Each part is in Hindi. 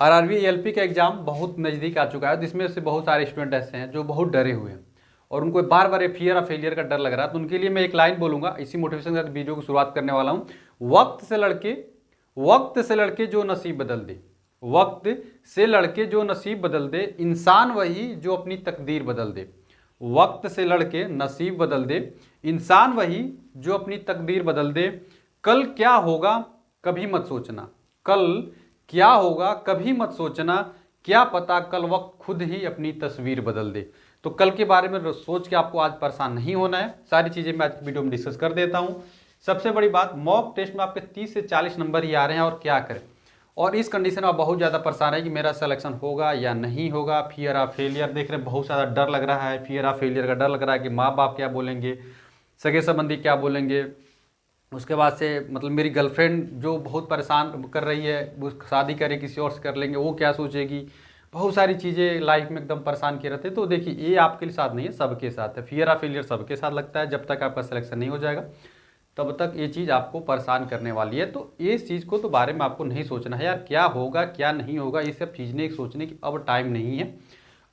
आरआरबी एएलपी का एग्जाम बहुत नज़दीक आ चुका है, जिसमें से बहुत सारे स्टूडेंट ऐसे हैं जो बहुत डरे हुए हैं और उनको बार बार फियर ऑफ फेलियर का डर लग रहा है। तो उनके लिए मैं एक लाइन बोलूंगा, इसी मोटिवेशन के साथ वीडियो की शुरुआत करने वाला हूं। वक्त से लड़के जो नसीब बदल दे, वक्त से लड़के जो नसीब बदल दे, इंसान वही जो अपनी तकदीर बदल दे। वक्त से लड़के नसीब बदल दे, इंसान वही जो अपनी तकदीर बदल दे। कल क्या होगा कभी मत सोचना, कल क्या होगा कभी मत सोचना, क्या पता कल वक्त खुद ही अपनी तस्वीर बदल दे। तो कल के बारे में सोच के आपको आज परेशान नहीं होना है, सारी चीजें मैं आज वीडियो में डिस्कस कर देता हूं। सबसे बड़ी बात, मॉक टेस्ट में आपके 30 से 40 नंबर ही आ रहे हैं और क्या करें। और इस कंडीशन में आप बहुत ज़्यादा परेशान है कि मेरा सिलेक्शन होगा या नहीं होगा। फियर ऑफ फेलियर देख रहे हैं, बहुत ज़्यादा डर लग रहा है, फियर ऑफ फेलियर का डर लग रहा है कि माँ बाप क्या बोलेंगे, सगे संबंधी क्या बोलेंगे। उसके बाद से मतलब मेरी गर्लफ्रेंड जो बहुत परेशान कर रही है, वो शादी करे किसी और से कर लेंगे, वो क्या सोचेगी। बहुत सारी चीज़ें लाइफ में एकदम परेशान किए रहते हैं। तो देखिए, ये आपके साथ नहीं है, सबके साथ है। फियर ऑफ फेलियर सबके साथ लगता है। जब तक आपका सिलेक्शन नहीं हो जाएगा तब तक ये चीज़ आपको परेशान करने वाली है। तो इस चीज़ को तो बारे में आपको नहीं सोचना है यार, क्या होगा क्या नहीं होगा, ये सब चीज़ें सोचने की अब टाइम नहीं है।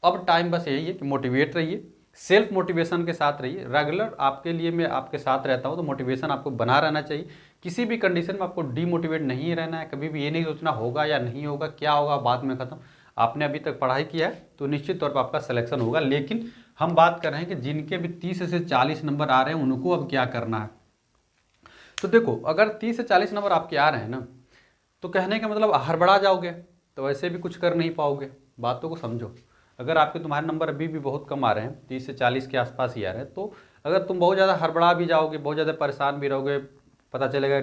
अब टाइम बस यही है कि मोटिवेट रहिए, सेल्फ मोटिवेशन के साथ रहिए। रेगुलर आपके लिए मैं आपके साथ रहता हूँ, तो मोटिवेशन आपको बना रहना चाहिए। किसी भी कंडीशन में आपको डीमोटिवेट नहीं रहना है। कभी भी ये नहीं सोचना होगा या नहीं होगा, क्या होगा बाद में खत्म। आपने अभी तक पढ़ाई किया है तो निश्चित तौर पर आपका सिलेक्शन होगा। लेकिन हम बात कर रहे हैं कि जिनके भी 30 से 40 नंबर आ रहे हैं उनको अब क्या करना है। तो देखो, अगर 30 से 40 नंबर आपके आ रहे हैं ना, तो कहने का मतलब हड़बड़ा जाओगे तो वैसे भी कुछ कर नहीं पाओगे। बातों को समझो। अगर आपके तुम्हारे नंबर अभी भी बहुत कम आ रहे हैं, 30 से 40 के आसपास ही आ रहे हैं, तो अगर तुम बहुत ज़्यादा हड़बड़ा भी जाओगे, बहुत ज़्यादा परेशान भी रहोगे, पता चलेगा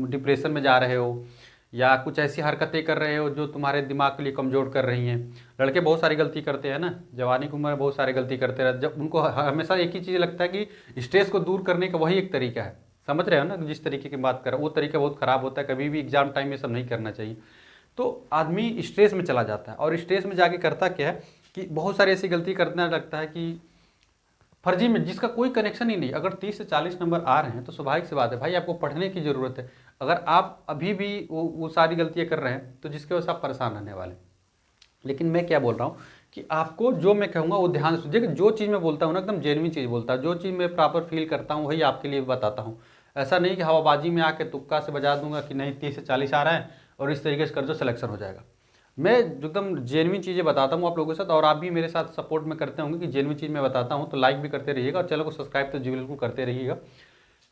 डिप्रेशन में जा रहे हो या कुछ ऐसी हरकतें कर रहे हो जो तुम्हारे दिमाग के लिए कमज़ोर कर रही हैं। लड़के बहुत सारी गलती करते हैं ना, जवानी की उम्र में बहुत सारी गलती करते रहते, जब उनको हमेशा एक ही चीज़ लगता है कि स्ट्रेस को दूर करने का वही एक तरीका है। समझ रहे हो ना, जिस तरीके की बात कर रहा हूँ वो तरीका बहुत ख़राब होता है। कभी भी एग्जाम टाइम में सब नहीं करना चाहिए। तो आदमी स्ट्रेस में चला जाता है और स्ट्रेस में जाके करता क्या है कि बहुत सारी ऐसी गलती करने लगता है कि फर्जी में, जिसका कोई कनेक्शन ही नहीं। अगर 30 से 40 नंबर आ रहे हैं तो स्वाभाविक सी बात है भाई, आपको पढ़ने की ज़रूरत है। अगर आप अभी भी वो सारी गलतियाँ कर रहे हैं तो जिसकी वजह से आप परेशान रहने वाले। लेकिन मैं क्या बोल रहा हूँ कि आपको जो मैं कहूँगा वो ध्यान से सुनिए। जो चीज़ मैं बोलता हूँ ना एकदम जेन्युइन चीज़ बोलता हूँ, जो चीज़ मैं प्रॉपर फील करता हूँ वही आपके लिए बताता हूँ। ऐसा नहीं कि हवाबाजी में आके तुक्का से बजा दूंगा कि नहीं 30 से 40 आ रहा है और इस तरीके से कर दो सिलेक्शन हो जाएगा। मैं एकदम जेन्युइन चीज़ें बताता हूँ आप लोगों के साथ, और आप भी मेरे साथ सपोर्ट में करते होंगे कि जेन्युइन चीज़ मैं बताता हूँ। तो लाइक भी करते रहिएगा और चैनल को सब्सक्राइब तो जी बिल्कुल करते रहिएगा।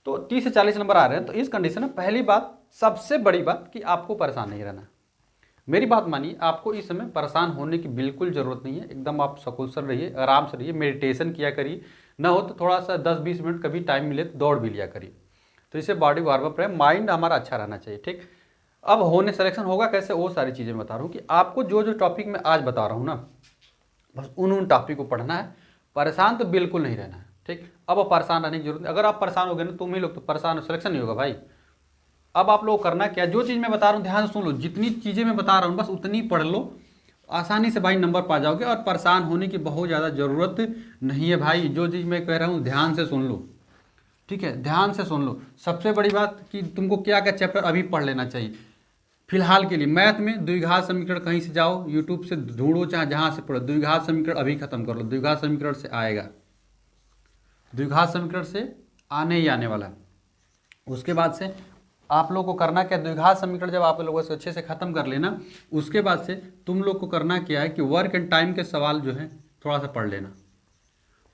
तो 30 से 40 नंबर आ रहे हैं तो इस कंडीशन में पहली बात, सबसे बड़ी बात कि आपको परेशान नहीं रहना। मेरी बात मानिए, आपको इस समय परेशान होने की बिल्कुल ज़रूरत नहीं है। एकदम आप सकुशल रहिए, आराम से रहिए, मेडिटेशन किया करिए। ना हो तो थोड़ा सा 10-20 मिनट कभी टाइम मिले तो दौड़ भी लिया करिए। तो इससे बॉडी वार्म अप रहे, माइंड हमारा अच्छा रहना चाहिए। ठीक, अब होने सिलेक्शन होगा कैसे वो सारी चीज़ें बता रहा हूँ कि आपको जो जो टॉपिक मैं आज बता रहा हूँ ना, बस उन टॉपिक को पढ़ना है। परेशान तो बिल्कुल नहीं रहना है। ठीक, अब परेशान रहने की जरूरत नहीं। अगर आप परेशान हो गए ना, तुम ही लोग तो परेशान हो, सिलेक्शन नहीं होगा भाई। अब आप लोग करना क्या, जो चीज़ मैं बता रहा हूँ ध्यान से सुन लो। जितनी चीज़ें मैं बता रहा हूँ बस उतनी पढ़ लो, आसानी से भाई नंबर पा जाओगे और परेशान होने की बहुत ज़्यादा ज़रूरत नहीं है भाई। जो चीज़ मैं कह रहा हूँ ध्यान से सुन लो, ठीक है, ध्यान से सुन लो। सबसे बड़ी बात कि तुमको क्या क्या चैप्टर अभी पढ़ लेना चाहिए फिलहाल के लिए। मैथ में द्विघात समीकरण कहीं से जाओ, यूट्यूब से ढूंढो, चाहे जहाँ से पढ़ो, द्विघात समीकरण अभी खत्म कर लो। द्विघात समीकरण से आएगा, द्विघात समीकरण से आने ही आने वाला। उसके बाद से आप लोग को करना क्या, द्विघात समीकरण जब आप लोगों से अच्छे से खत्म कर लेना, उसके बाद से तुम लोग को करना क्या है कि वर्क एंड टाइम के सवाल जो है थोड़ा सा पढ़ लेना।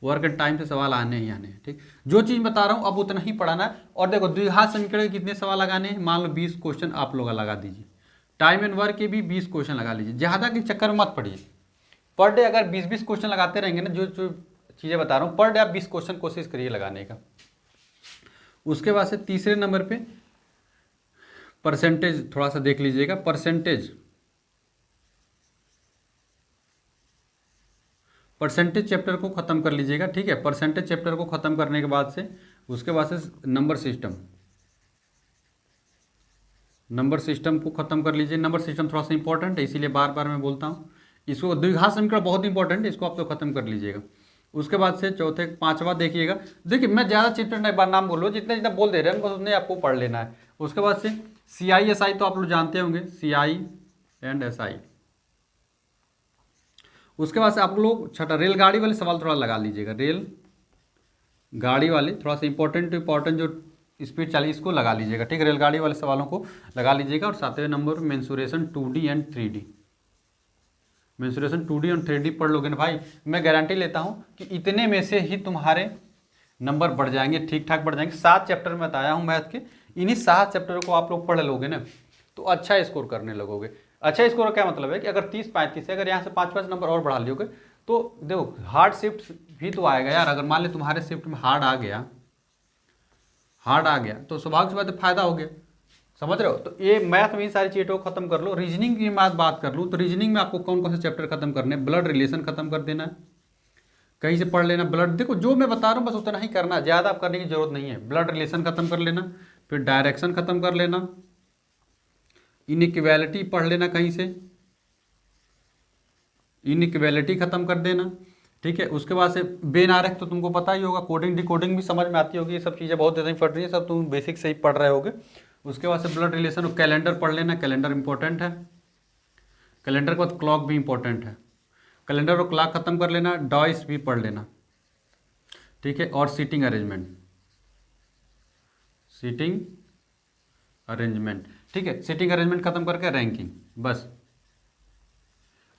वर्क एंड टाइम से सवाल आने ही आने हैं। ठीक, जो चीज़ बता रहा हूँ अब उतना ही पढ़ाना है। और देखो, द्विघात समीकरण के कितने सवाल लगाने हैं, मान लो 20 क्वेश्चन आप लोग लगा दीजिए। टाइम एंड वर्क के भी 20 क्वेश्चन लगा लीजिए। ज़्यादा के चक्कर में मत पड़िए। पर डे अगर 20-20 क्वेश्चन लगाते रहेंगे ना, जो जो चीज़ें बता रहा हूँ, पर डे आप 20 क्वेश्चन कोशिश करिए लगाने का। उसके बाद से तीसरे नंबर पे परसेंटेज थोड़ा सा देख लीजिएगा। परसेंटेज चैप्टर को ख़त्म कर लीजिएगा। ठीक है, परसेंटेज चैप्टर को ख़त्म करने के बाद से उसके बाद से नंबर सिस्टम को ख़त्म कर लीजिए। नंबर सिस्टम थोड़ा सा इंपॉर्टेंट है, इसीलिए बार बार मैं बोलता हूँ। इसको द्विघात समीकरण बहुत इंपॉर्टेंट है, इसको आप तो ख़त्म कर लीजिएगा। उसके बाद से चौथे पांचवा देखिएगा। देखिए, मैं ज़्यादा चैप्टर नहीं बार नाम बोल रहा हूँ, जितने जितना बोल दे रहे हैं बस उतने आपको पढ़ लेना है। उसके बाद से CI SI तो आप लोग जानते होंगे, CI एंड SI। उसके बाद से आप लोग छठा रेलगाड़ी वाले सवाल थोड़ा लगा लीजिएगा, रेल गाड़ी वाले थोड़ा सा इंपॉर्टेंट जो स्पीड चाहिए इसको लगा लीजिएगा, ठीक है। रेलगाड़ी वाले सवालों को लगा लीजिएगा। और 7वें number mensuration 2D and 3D, mensuration 2D और 3D पढ़ लोगे ना भाई, मैं गारंटी लेता हूँ कि इतने में से ही तुम्हारे नंबर बढ़ जाएंगे, ठीक ठाक बढ़ जाएंगे। 7 चैप्टर में बताया हूँ मैथ के, इन्हीं 7 चैप्टरों को आप लोग पढ़ लोगे ना तो अच्छा स्कोर करने लगोगे। अच्छा स्कोर का क्या मतलब है कि अगर 30-35 है, अगर यहाँ से 5-5 नंबर और बढ़ा लोगे तो देखो हार्ड शिफ्ट भी तो आएगा यार। अगर मान ली तुम्हारे शिफ्ट में हार्ड आ गया तो स्वाभाविक सी बात है फायदा हो गया, समझ रहे हो। तो ये मैथ में ही सारी चीज़ों को खत्म कर लो। रीजनिंग की मैं बात कर लूँ तो रीजनिंग में आपको कौन कौन से चैप्टर खत्म करने हैं। ब्लड रिलेशन खत्म कर देना है, कहीं से पढ़ लेना। ब्लड देखो जो मैं बता रहा हूँ बस उतना ही करना, ज़्यादा आप करने की जरूरत नहीं है। ब्लड रिलेशन खत्म कर लेना, फिर डायरेक्शन खत्म कर लेना, इनइक्वालिटी पढ़ लेना, कहीं से इनइक्वालिटी खत्म कर देना, ठीक है। उसके बाद से बेन आरेख तो तुमको पता ही होगा, कोडिंग डिकोडिंग भी समझ में आती होगी, ये सब चीज़ें बहुत ज़्यादा पढ़ रही है, सब तुम बेसिक से ही पढ़ रहे होगे। उसके बाद से ब्लड रिलेशन और कैलेंडर पढ़ लेना, कैलेंडर इंपॉर्टेंट है। कैलेंडर के बाद क्लॉक भी इंपॉर्टेंट है, कैलेंडर और क्लॉक खत्म कर लेना। डॉइस भी पढ़ लेना, ठीक है। और सीटिंग अरेंजमेंट, ठीक है। सीटिंग अरेंजमेंट खत्म करके रैंकिंग, बस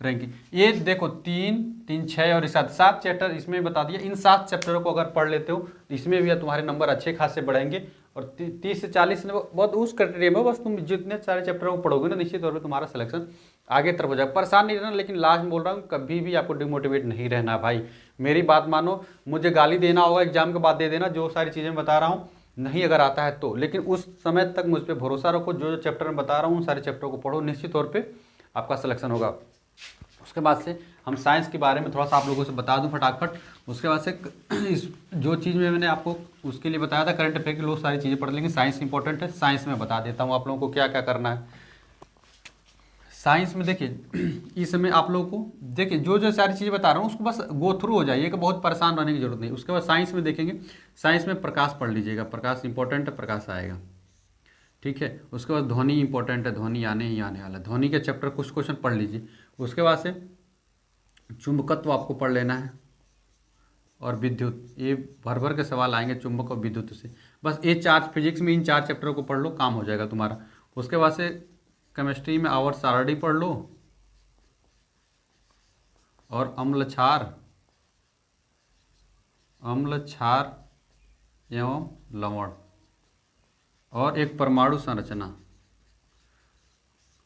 रैंकिंग। ये देखो 3, 3, 6 और 7 चैप्टर इसमें बता दिया। इन 7 चैप्टरों को अगर पढ़ लेते हो तो इसमें भी तुम्हारे नंबर अच्छे खासे बढ़ेंगे। और 30 से 40 नंबर बहुत उस क्राइटेरिया में, बस तुम जितने सारे चैप्टरों को पढ़ोगे ना निश्चित तौर पर तुम्हारा सिलेक्शन आगे तरफ हो जाएगा। परेशान नहीं रहना, लेकिन लास्ट में बोल रहा हूँ कभी भी आपको डिमोटिवेट नहीं रहना भाई। मेरी बात मानो, मुझे गाली देना होगा एग्जाम के बाद दे देना, जो सारी चीज़ें बता रहा हूँ नहीं अगर आता है तो, लेकिन उस समय तक मुझ पर भरोसा रखो। जो चैप्टर मैं बता रहा हूँ उन सारे चैप्टरों को पढ़ो, निश्चित तौर पर आपका सिलेक्शन होगा। उसके बाद से हम साइंस के बारे में थोड़ा सा आप लोगों से बता दूं फटाफट। उसके बाद से इस जो चीज़ में मैंने आपको उसके लिए बताया था करंट अफेयर की, लोग सारी चीज़ें पढ़ लेंगे। साइंस इंपॉर्टेंट है, साइंस में बता देता हूँ आप लोगों को क्या क्या करना है। साइंस में देखिए इस समय आप लोगों को देखिए जो सारी चीज़ें बता रहा हूँ उसको बस गो थ्रू हो जाइए, कि बहुत परेशान रहने की जरूरत नहीं। उसके बाद साइंस में देखेंगे, साइंस में प्रकाश पढ़ लीजिएगा, प्रकाश इंपॉर्टेंट है, प्रकाश आएगा, ठीक है। उसके बाद ध्वनि इंपॉर्टेंट है, ध्वनि आने ही आने वाला, ध्वनि के चैप्टर कुछ क्वेश्चन पढ़ लीजिए। उसके बाद से चुंबकत्व आपको पढ़ लेना है और विद्युत, ये भर भर के सवाल आएंगे चुंबक और विद्युत से। बस ये 4 फिजिक्स में इन 4 चैप्टरों को पढ़ लो, काम हो जाएगा तुम्हारा। उसके बाद से केमिस्ट्री में आवर्त सारणी पढ़ लो और अम्ल क्षार एवं लवण और एक परमाणु संरचना,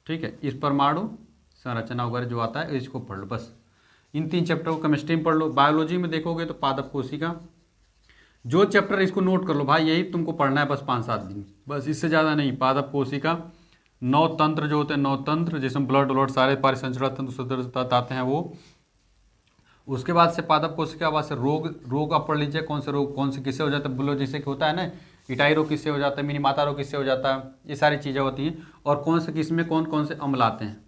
ठीक है। इस परमाणु संरचना वगैरह जो आता है इसको पढ़ लो। बस इन 3 चैप्टर को केमिस्ट्री में पढ़ लो। बायोलॉजी में देखोगे तो पादप कोशिका, जो चैप्टर इसको नोट कर लो भाई, यही तुमको पढ़ना है बस 5-7 दिन, बस इससे ज़्यादा नहीं। पादप कोशिका, 9 तंत्र जो होते हैं, 9 तंत्र जिसमें ब्लड व्लड सारे परिसंचरण तंत्र आते हैं वो। उसके बाद से पादप कोशिका बाद से रोग आप पढ़ लीजिए, कौन से रोग कौन से किससे हो जाता है। बोलो जैसे कि होता है ना इटाई रोग किससे हो जाता है, मिनी माता रोग किससे हो जाता है, ये सारी चीज़ें होती हैं। और कौन से किस में कौन कौन से अम्ल आते हैं,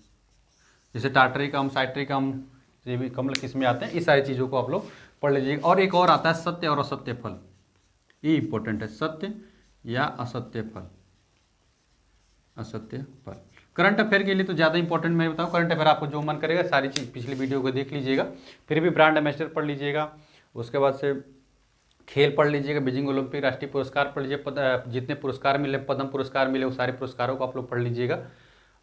जैसे टार्टरिक अम्ल, साइट्रिक अम्ल, जैविक अम्ल किस में आते हैं, इस सारी चीज़ों को आप लोग पढ़ लीजिएगा। और एक और आता है सत्य और असत्य फल, ये इंपॉर्टेंट है, सत्य या असत्य फल। असत्य फल करंट अफेयर के लिए तो ज़्यादा इंपॉर्टेंट मैं बताऊँ। करंट अफेयर आपको जो मन करेगा सारी चीज़ पिछली वीडियो को देख लीजिएगा। फिर भी ब्रांड एम्बेसडर पढ़ लीजिएगा। उसके बाद से खेल पढ़ लीजिएगा, बीजिंग ओलंपिक, राष्ट्रीय पुरस्कार पढ़ लीजिए, जितने पुरस्कार मिले, पद्म पुरस्कार मिले, वो सारे पुरस्कारों को आप लोग पढ़ लीजिएगा।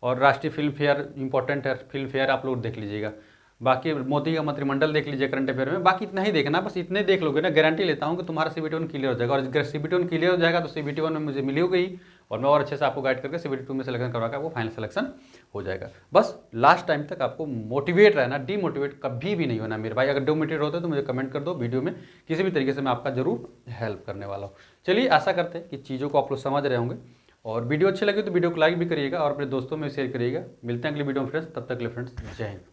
और राष्ट्रीय फिल्म फेयर इंपॉर्टेंट है, फिल्म फेयर आप लोग देख लीजिएगा। बाकी मोदी का मंत्रिमंडल देख लीजिए करंट अफेयर में। बाकी इतना ही देखना, बस इतने देख लोगे ना, गारंटी लेता हूँ कि तुम्हारा CBT 1 क्लियर हो जाएगा। और अगर CBT 1 क्लियर हो जाएगा तो CBT 1 में मुझे मिली हो गई, और मैं और अच्छे से आपको गाइड करके CBT 2 में सिलेक्शन करवा के आपको फाइनल सिलेक्शन हो जाएगा। बस लास्ट टाइम तक आपको मोटिवेट रहना, डीमोटिवेट कभी भी नहीं होना मेरे भाई। अगर डिमोटिवेट होते तो मुझे कमेंट कर दो, वीडियो में किसी भी तरीके से मैं आपका जरूर हेल्प करने वाला हूँ। चलिए आशा करते हैं कि चीज़ों को आप लोग समझ रहे होंगे, और वीडियो अच्छी लगी तो वीडियो को लाइक भी करिएगा और अपने दोस्तों में शेयर करिएगा। मिलते हैं अगली वीडियो में फ्रेंड्स, तब तक के लिए फ्रेंड्स जय हिंद।